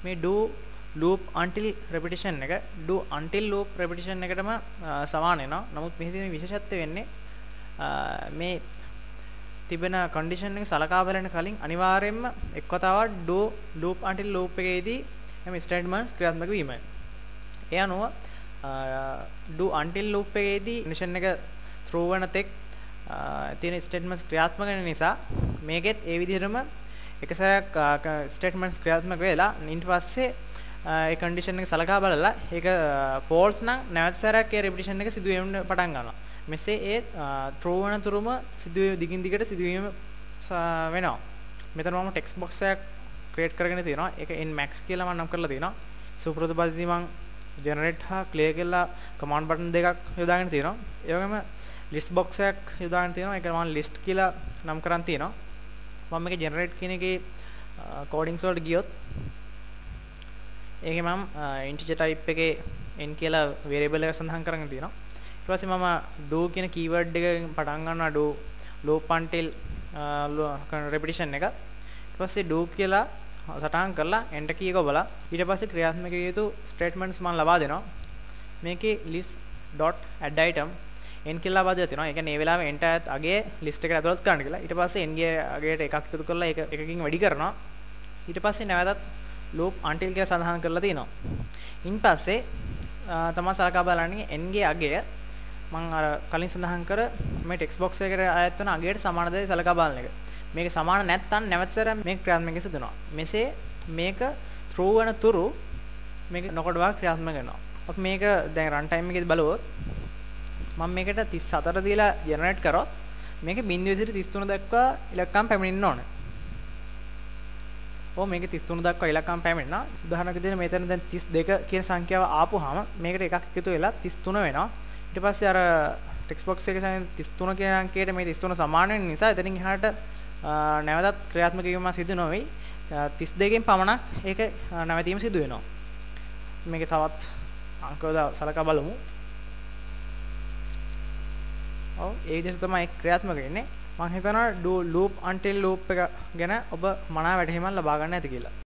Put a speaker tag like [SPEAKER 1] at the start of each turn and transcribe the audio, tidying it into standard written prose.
[SPEAKER 1] මේ do loop until repetition එක do until loop repetition එකටම සමාන වෙනවා. නමුත් මෙහි තියෙන විශේෂත්වය වෙන්නේ මේ තිබෙන condition එක සලකා බලන්න කලින් අනිවාර්යයෙන්ම එක් වතාවක් do loop until loop එකේදී මේ statements ක්‍රියාත්මක වීමයි. ඒ අනුව do until loop එකේදී condition එක true වෙන තෙක් තියෙන statements ක්‍රියාත්මක වෙන නිසා මේකෙත් ඒ විදිහටම එක සැරයක් statements ක්‍රියාත්මක වෙලා ඊට පස්සේ ඒ condition එක සලකා බලලා ඒක false නම් නැවත සැරයක් ඒ repetition එක සිදු වෙන්න පටන් ගන්නවා. මෙසේ ඒ true වෙන තුරුම දිගින් දිගට සිදුවීම වෙනවා. මෙතන මම text box එකක් create කරගෙන තියෙනවා. ඒක nmax කියලා මම නම් කරලා තියෙනවා. සුපුරුදු පරිදි මම generate හා clear කියලා command button දෙකක් යොදාගෙන තියෙනවා. ඒ වගේම list box එකක් යොදාගෙන තියෙනවා. ඒක මම list කියලා නම් කරන් තියෙනවා. මම මේක generate කියන එකේ codings වලට ගියොත් ඒකේ මම integer type එකේ n කියලා variable එක සඳහන් කරගෙන තියෙනවා. ඊට පස්සේ මම do කියන keyword එකෙන් පටන් ගන්නවා do loop until repetition එක. ඊට පස්සේ do කියලා සටහන් කරලා enter key එක ඔබලා ඊට පස්සේ ක්‍රියාත්මක විය යුතු statements මම ලබා දෙනවා. මේකේ list.add item n කියලා ලබා දෙලා තියෙනවා. ඒ කියන්නේ මේ වෙලාවේ enter එකත් අගේ list එකට ඇතුළත් කරන්න කියලා. ඊට පස්සේ n ගේ අගේට එකක් එකතු කරලා ඒක එකකින් වැඩි කරනවා. ඊට පස්සේ නැවතත් loop until කියලා සඳහන් කරලා තියෙනවා. ඉන් පස්සේ තමයි සලකා බලන්නේ n ගේ අගය මම අර කලින් සඳහන් කර මේ text box එකට ආයත් වෙන අගයට සමානද සලකා බලන එක. මේක සමාන නැත්නම් නැවත සැරයක් මේක ක්‍රියාත්මක සිදුනවා. මෙසේ මේක true වෙන තුරු මේක නොකඩවා ක්‍රියාත්මක වෙනවා. අපි මේක දැන් run time එකේදී බලුවොත් මම මේකට 34 දීලා generate කරොත් මේක 0.33 දක්වා ඉලක්කම් පැමිණෙන්න ඕනේ. මේක 33 දක්වා ඉලක්කම් පැමිණෙනවා. උදාහරණයක් විදිහට මෙතන දැන් 32 කියන සංඛ්‍යාව ආපුවාම මේකට එකක් එකතු වෙලා 33 වෙනවා. ඊට පස්සේ අර text box එකේ 33 කියන අංකයට මේ 33 සමාන වෙන නිසා එතනින් එහාට නැවතත් ක්‍රියාත්මක වීම සිදු නොවේ. 32කින් පමණක් ඒක නැවතීම සිදු වෙනවා. මේක තවත් අංකවල සලකා බලමු. ඒ විදිහට තමයි ක්‍රියාත්මක වෙන්නේ. මම හිතනවා do loop until loop එක ගැන ඔබ මනාව වැටහීමක් ලබා ගන්න ඇති කියලා.